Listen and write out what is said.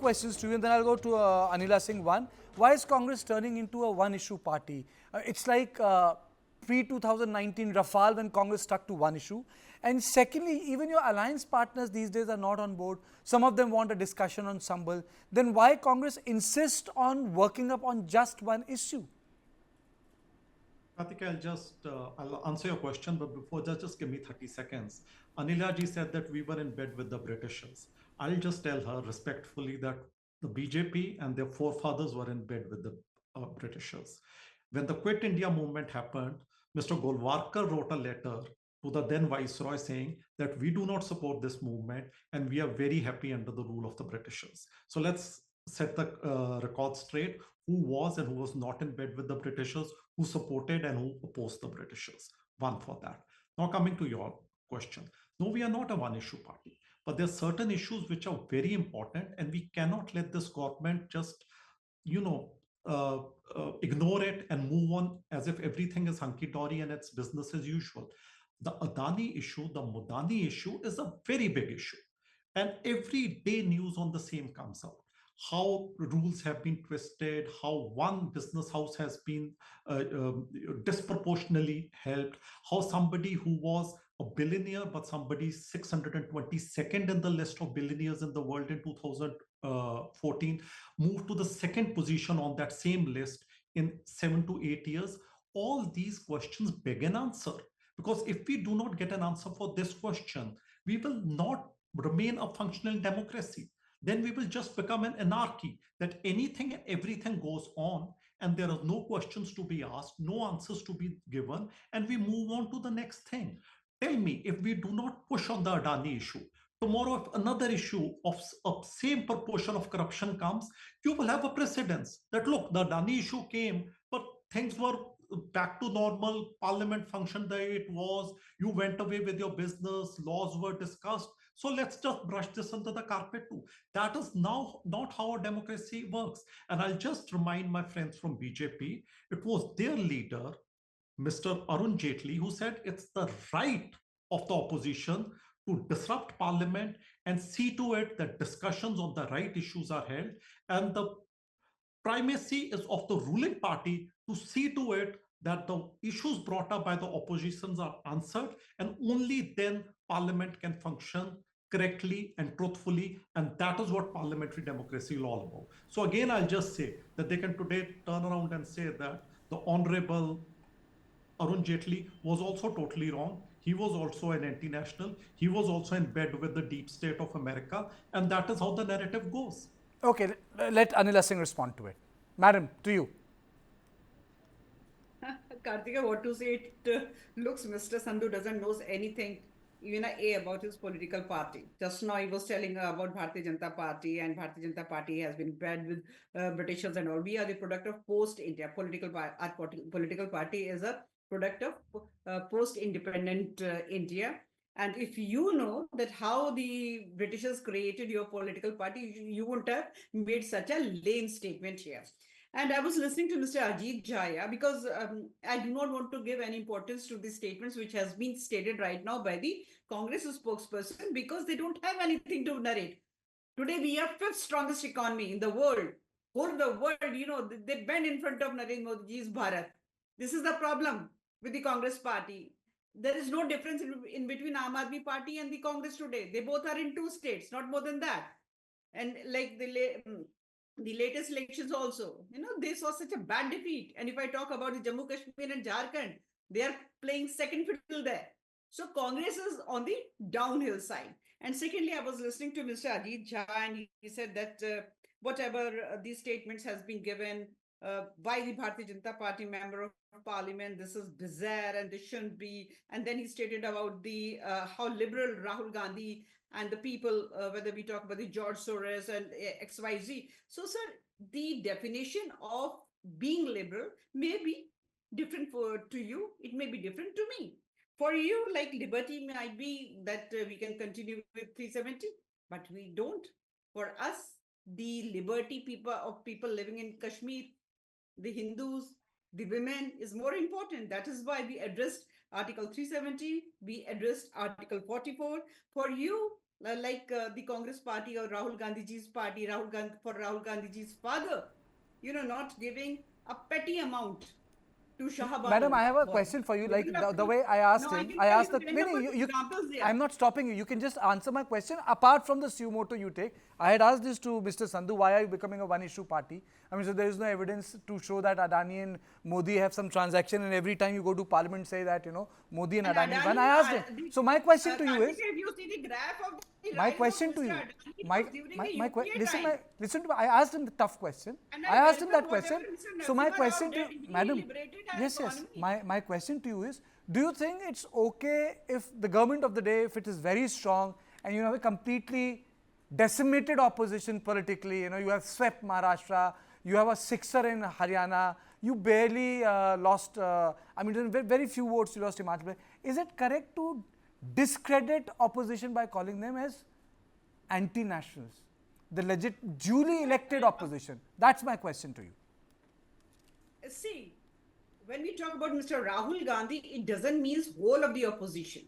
questions to you, and then I'll go to Anila Singh. One, why is Congress turning into a one-issue party? It's like pre-2019 Rafale when Congress stuck to one issue. And secondly, even your alliance partners these days are not on board. Some of them want a discussion on Sambal. Then why Congress insist on working up on just one issue? I think I'll answer your question, but before just give me 30 seconds. Anila ji said that we were in bed with the Britishers. I'll just tell her respectfully that the BJP and their forefathers were in bed with the Britishers. When the Quit India movement happened, Mr. Golwalkar wrote a letter to the then Viceroy saying that we do not support this movement and we are very happy under the rule of the Britishers. So let's set the record straight. Who was and who was not in bed with the Britishers, who supported and who opposed the Britishers. One for that. Now coming to your question. No, we are not a one-issue party, but there are certain issues which are very important and we cannot let this government just, ignore it and move on as if everything is hunky-dory and it's business as usual. The Adani issue, the Mudani issue is a very big issue. And every day news on the same comes out. How rules have been twisted, how one business house has been disproportionately helped, how somebody who was a billionaire, but somebody 622nd in the list of billionaires in the world in 2014, moved to the second position on that same list in 7 to 8 years. All these questions beg an answer. Because if we do not get an answer for this question, we will not remain a functional democracy. Then we will just become an anarchy that anything and everything goes on and there are no questions to be asked, no answers to be given, and we move on to the next thing. Tell me, if we do not push on the Adani issue, tomorrow if another issue of same proportion of corruption comes, you will have a precedence that look, the Adani issue came, but things were back to normal, parliament functioned the way it was, you went away with your business, laws were discussed, so let's just brush this under the carpet too. That is now not how a democracy works. And I'll just remind my friends from BJP, it was their leader, Mr. Arun Jaitley, who said it's the right of the opposition to disrupt parliament and see to it that discussions on the right issues are held, and the primacy is of the ruling party to see to it that the issues brought up by the oppositions are answered, and only then parliament can function correctly and truthfully, and that is what parliamentary democracy is all about. So again, I'll just say that they can today turn around and say that the honorable Arun Jaitley was also totally wrong. He was also an anti-national. He was also in bed with the deep state of America, and that is how the narrative goes. Okay, let Anila Singh respond to it. Madam, to you. Kartika, what to say? It looks Mr. Sandhu doesn't knows anything, even about his political party. Just now he was telling about Bharatiya Janata Party, and Bharatiya Janata Party has been bad with Britishers and all. We are the product of post-India. Our political party is a product of post-independent India. And if you know that how the Britishers created your political party, you wouldn't have made such a lame statement here. And I was listening to Mr. Ajit Jaya because I do not want to give any importance to the statements which has been stated right now by the Congress spokesperson because they don't have anything to narrate. Today we are fifth strongest economy in the world. Whole the world, they bend in front of Narendra Modi's Bharat. This is the problem with the Congress party. There is no difference in between Aam Aadmi Party and the Congress today. They both are in 2 states, not more than that. And like the latest elections also, they saw such a bad defeat. And if I talk about the Jammu Kashmir and Jharkhand, they are playing second fiddle there. So Congress is on the downhill side. And secondly, I was listening to Mr. Ajit Jha, and he said that whatever these statements has been given by the Bharatiya Janata Party member of parliament, this is bizarre and this shouldn't be. And then he stated about the how liberal Rahul Gandhi and the people, whether we talk about the George Soros and XYZ. So, sir, the definition of being liberal may be different to you. It may be different to me. For you, like liberty might be that we can continue with 370, but we don't. For us, the liberty of people living in Kashmir, the Hindus, the women is more important. That is why we addressed Article 370, we addressed Article 44. For you, the Congress party or Rahul Gandhiji's party, Rahul Gandhiji's father, not giving a petty amount to Shahbaz. Madam, I have a question for you. Like the way I asked him, I asked the. I'm not stopping you. You can just answer my question. Apart from the suo moto you take, I had asked this to Mr. Sandhu. Why are you becoming a one-issue party? I mean, so there is no evidence to show that Adani and Modi have some transaction, and every time you go to Parliament, say that Modi and Adani won. I asked him. So my question to you is. If you see the graph of the My question to you, listen to me. I asked him the tough question. I asked him that question. So my question to madam, yes. My question to you is: do you think it's okay if the government of the day, if it is very strong, and you have a completely decimated opposition politically, you have swept Maharashtra, you have a sixer in Haryana, you barely lost. Very few votes you lost in Himachal Pradesh. Is it correct to discredit opposition by calling them as anti-nationals, the legit, duly elected opposition? That's my question to you. See, when we talk about Mr. Rahul Gandhi, it doesn't mean whole of the opposition.